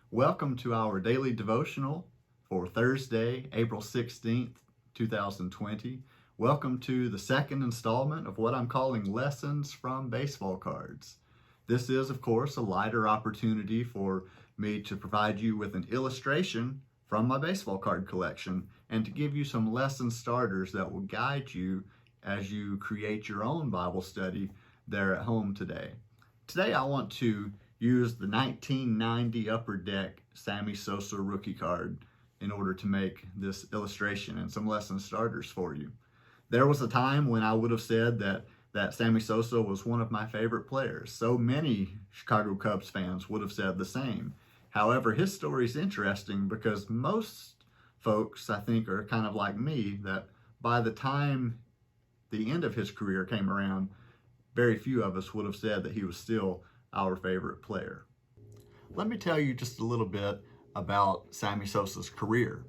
Welcome to our daily devotional for Thursday, April 16th, 2020. Welcome to the second installment of what I'm calling Lessons from Baseball Cards. This is, of course, a lighter opportunity for me to provide you with an illustration from my baseball card collection and to give you some lesson starters that will guide you as you create your own Bible study there at home today. Today I want to use the 1990 Upper Deck Sammy Sosa rookie card in order to make this illustration and some lesson starters for you. There was a time when I would have said that Sammy Sosa was one of my favorite players. So many Chicago Cubs fans would have said the same. However, his story is interesting because most folks, I think, are kind of like me, that by the time the end of his career came around, very few of us would have said that he was still our favorite player. Let me tell you just a little bit about Sammy Sosa's career.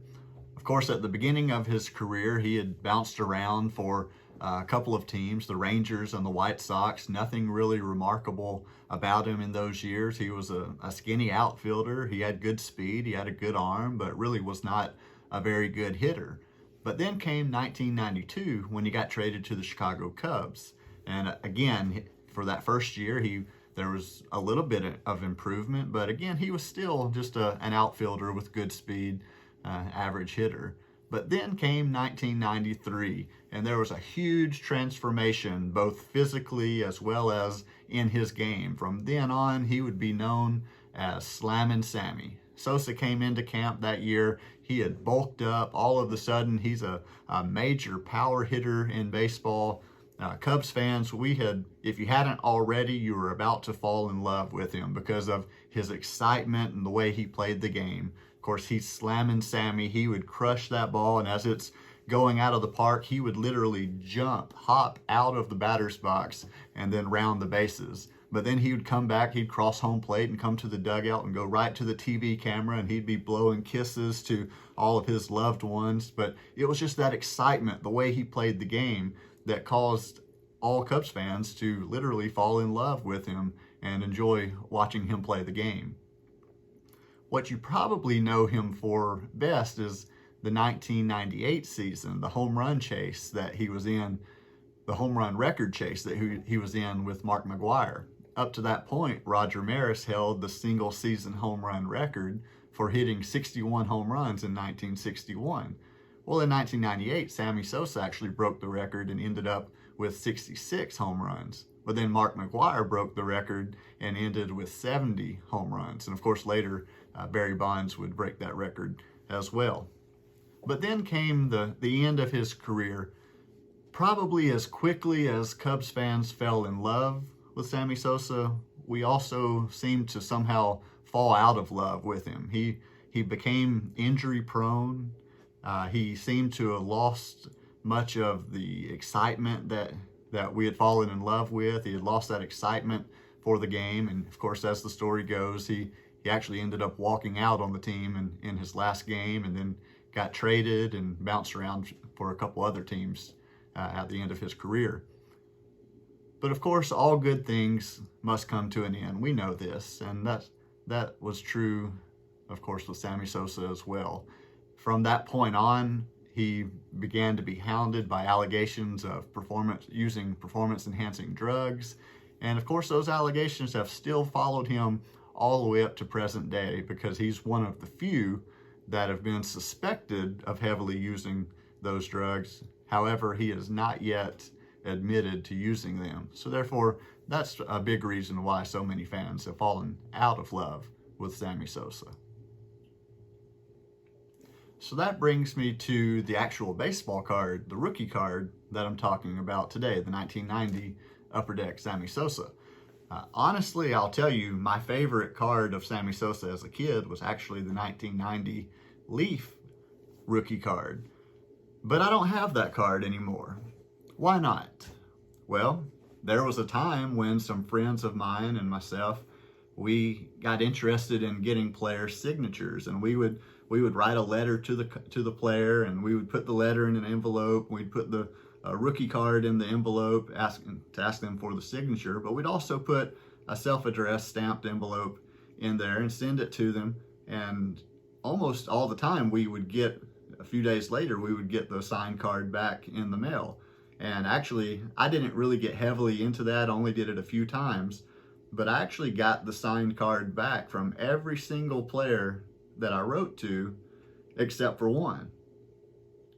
Of course, at the beginning of his career, he had bounced around for a couple of teams, the Rangers and the White Sox. Nothing really remarkable about him in those years. He was a skinny outfielder. He had good speed. He had a good arm, but really was not a very good hitter. But then came 1992 when he got traded to the Chicago Cubs. And again, for that first year, there was a little bit of improvement, but again, he was still just an outfielder with good speed, average hitter. But then came 1993, and there was a huge transformation, both physically as well as in his game. From then on, he would be known as Slammin' Sammy. Sosa came into camp that year. He had bulked up. All of a sudden, he's a major power hitter in baseball. Cubs fans, if you hadn't already, you were about to fall in love with him because of his excitement and the way he played the game. Of course, he's Slammin' Sammy. He would crush that ball, and as it's going out of the park, he would literally hop out of the batter's box and then round the bases. But then he would come back, he'd cross home plate and come to the dugout and go right to the TV camera, and he'd be blowing kisses to all of his loved ones. But it was just that excitement, the way he played the game, that caused all Cubs fans to literally fall in love with him and enjoy watching him play the game. What you probably know him for best is the 1998 season, the home run chase that he was in, the home run record chase that he was in with Mark McGwire. Up to that point, Roger Maris held the single season home run record for hitting 61 home runs in 1961. Well, in 1998, Sammy Sosa actually broke the record and ended up with 66 home runs. But then Mark McGwire broke the record and ended with 70 home runs. And of course, later, Barry Bonds would break that record as well. But then came the end of his career. Probably as quickly as Cubs fans fell in love with Sammy Sosa, we also seemed to somehow fall out of love with him. He became injury prone. He seemed to have lost much of the excitement that we had fallen in love with. He had lost that excitement for the game. And of course, as the story goes, he actually ended up walking out on the team in his last game, and then got traded and bounced around for a couple other teams at the end of his career. But of course, all good things must come to an end. We know this, and that was true, of course, with Sammy Sosa as well. From that point on, he began to be hounded by allegations of using performance-enhancing drugs. And of course, those allegations have still followed him all the way up to present day, because he's one of the few that have been suspected of heavily using those drugs. However, he has not yet admitted to using them. So therefore, that's a big reason why so many fans have fallen out of love with Sammy Sosa. So that brings me to the actual baseball card, the rookie card that I'm talking about today, the 1990 Upper Deck Sammy Sosa. Honestly, I'll tell you, my favorite card of Sammy Sosa as a kid was actually the 1990 Leaf rookie card. But I don't have that card anymore. Why not? Well, there was a time when some friends of mine and myself, we got interested in getting players' signatures, and we would write a letter to the player, and we would put the letter in an envelope. We'd put the rookie card in the envelope, ask them for the signature, but we'd also put a self-addressed stamped envelope in there and send it to them. And almost all the time we would get, a few days later, we would get the signed card back in the mail. And actually, I didn't really get heavily into that, only did it a few times, but I actually got the signed card back from every single player that I wrote to, except for one.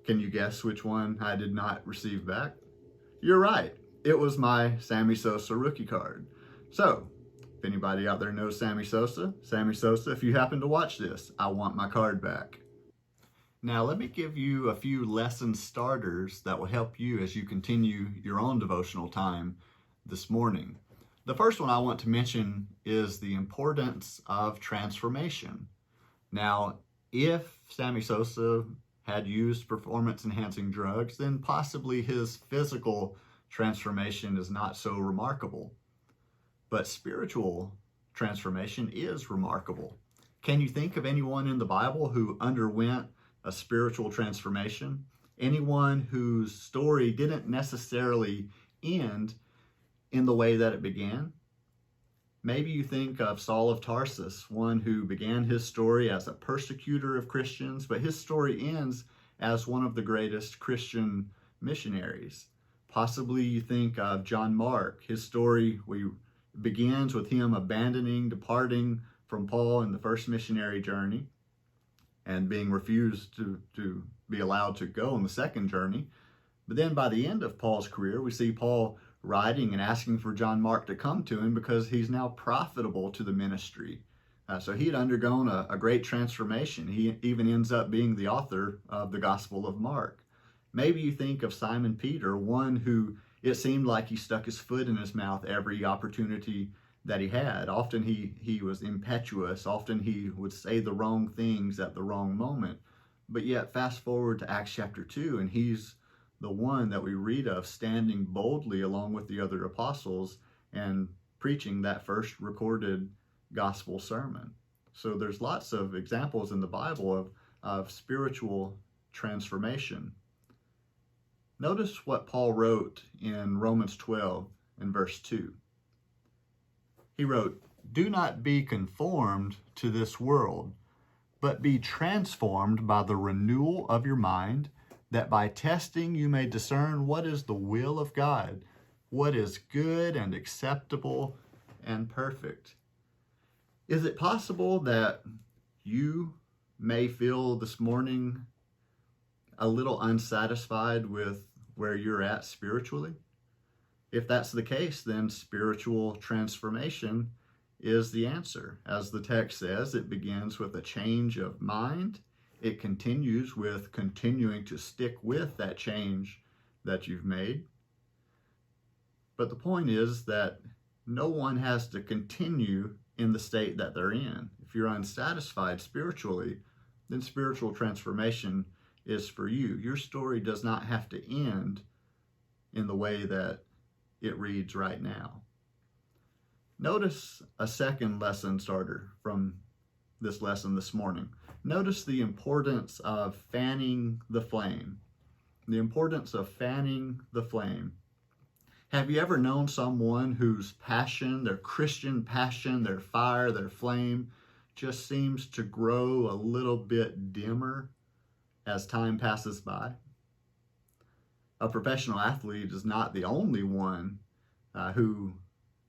Can you guess which one I did not receive back? You're right. It was my Sammy Sosa rookie card. So, if anybody out there knows Sammy Sosa, if you happen to watch this, I want my card back. Now, let me give you a few lesson starters that will help you as you continue your own devotional time this morning. The first one I want to mention is the importance of transformation. Now, if Sammy Sosa had used performance-enhancing drugs, then possibly his physical transformation is not so remarkable. But spiritual transformation is remarkable. Can you think of anyone in the Bible who underwent a spiritual transformation? Anyone whose story didn't necessarily end in the way that it began? Maybe you think of Saul of Tarsus, one who began his story as a persecutor of Christians, but his story ends as one of the greatest Christian missionaries. Possibly you think of John Mark. His story begins with him departing from Paul in the first missionary journey and being refused to be allowed to go on the second journey. But then by the end of Paul's career, we see Paul writing and asking for John Mark to come to him because he's now profitable to the ministry. So he had undergone a great transformation. He even ends up being the author of the Gospel of Mark. Maybe you think of Simon Peter, one who it seemed like he stuck his foot in his mouth every opportunity that he had. Often he was impetuous. Often he would say the wrong things at the wrong moment. But yet fast forward to Acts chapter 2, and he's the one that we read of standing boldly along with the other apostles and preaching that first recorded gospel sermon. So there's lots of examples in the Bible of spiritual transformation. Notice what Paul wrote in Romans 12 and verse 2. He wrote, "Do not be conformed to this world, but be transformed by the renewal of your mind, that by testing you may discern what is the will of God, what is good and acceptable and perfect." Is it possible that you may feel this morning a little unsatisfied with where you're at spiritually? If that's the case, then spiritual transformation is the answer. As the text says, it begins with a change of mind. It continues with continuing to stick with that change that you've made. But the point is that no one has to continue in the state that they're in. If you're unsatisfied spiritually, then spiritual transformation is for you. Your story does not have to end in the way that it reads right now. Notice a second lesson starter from this lesson this morning. Notice the importance of fanning the flame. The importance of fanning the flame. Have you ever known someone whose passion, their Christian passion, their fire, their flame, just seems to grow a little bit dimmer as time passes by? A professional athlete is not the only one who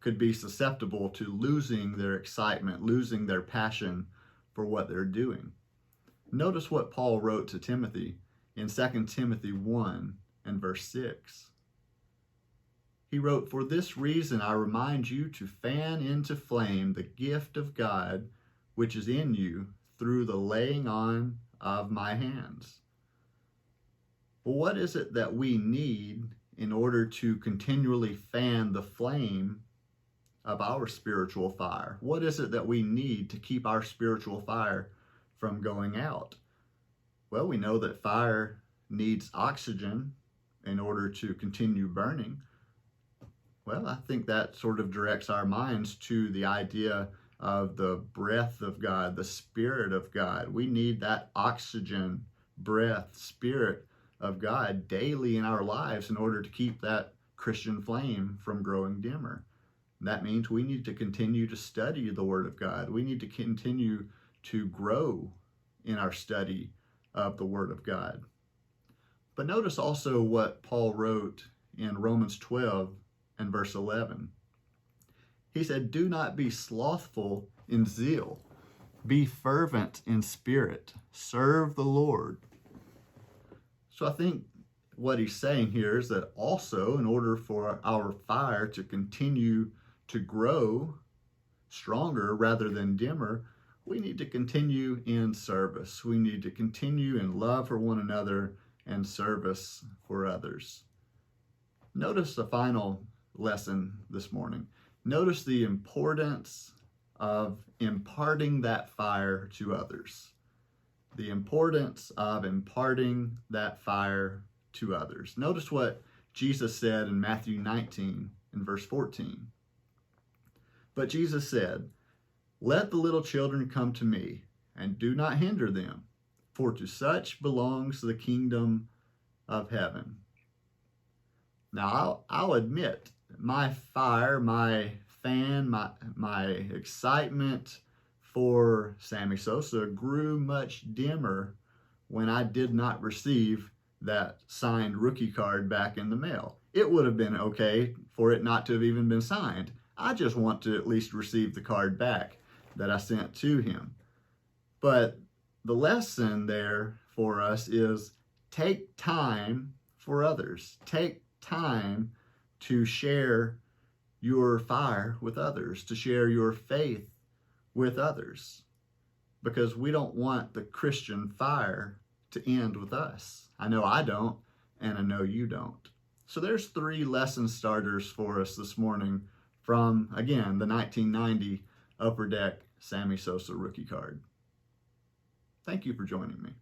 could be susceptible to losing their excitement, losing their passion for what they're doing. Notice what Paul wrote to Timothy in 2 Timothy 1 and verse 6. He wrote, "For this reason I remind you to fan into flame the gift of God which is in you through the laying on of my hands." Well, what is it that we need in order to continually fan the flame of our spiritual fire? What is it that we need to keep our spiritual fire from going out? Well, we know that fire needs oxygen in order to continue burning. Well, I think that sort of directs our minds to the idea of the breath of God, the Spirit of God. We need that oxygen, breath, Spirit of God daily in our lives in order to keep that Christian flame from growing dimmer. That means we need to continue to study the Word of God. We need to continue to grow in our study of the Word of God. But notice also what Paul wrote in Romans 12 and verse 11. He said, "Do not be slothful in zeal. Be fervent in spirit. Serve the Lord." So I think what he's saying here is that also, in order for our fire to continue to grow stronger rather than dimmer, we need to continue in service. We need to continue in love for one another and service for others. Notice the final lesson this morning. Notice the importance of imparting that fire to others. The importance of imparting that fire to others. Notice what Jesus said in Matthew 19 and verse 14. But Jesus said, "Let the little children come to me, and do not hinder them, for to such belongs the kingdom of heaven." Now, I'll admit, my fire, my fan, my excitement for Sammy Sosa grew much dimmer when I did not receive that signed rookie card back in the mail. It would have been okay for it not to have even been signed. I just want to at least receive the card back that I sent to him. But the lesson there for us is take time for others. Take time to share your fire with others, to share your faith with others, because we don't want the Christian fire to end with us. I know I don't, and I know you don't. So there's 3 lesson starters for us this morning from, again, the 1990 Upper Deck Sammy Sosa rookie card. Thank you for joining me.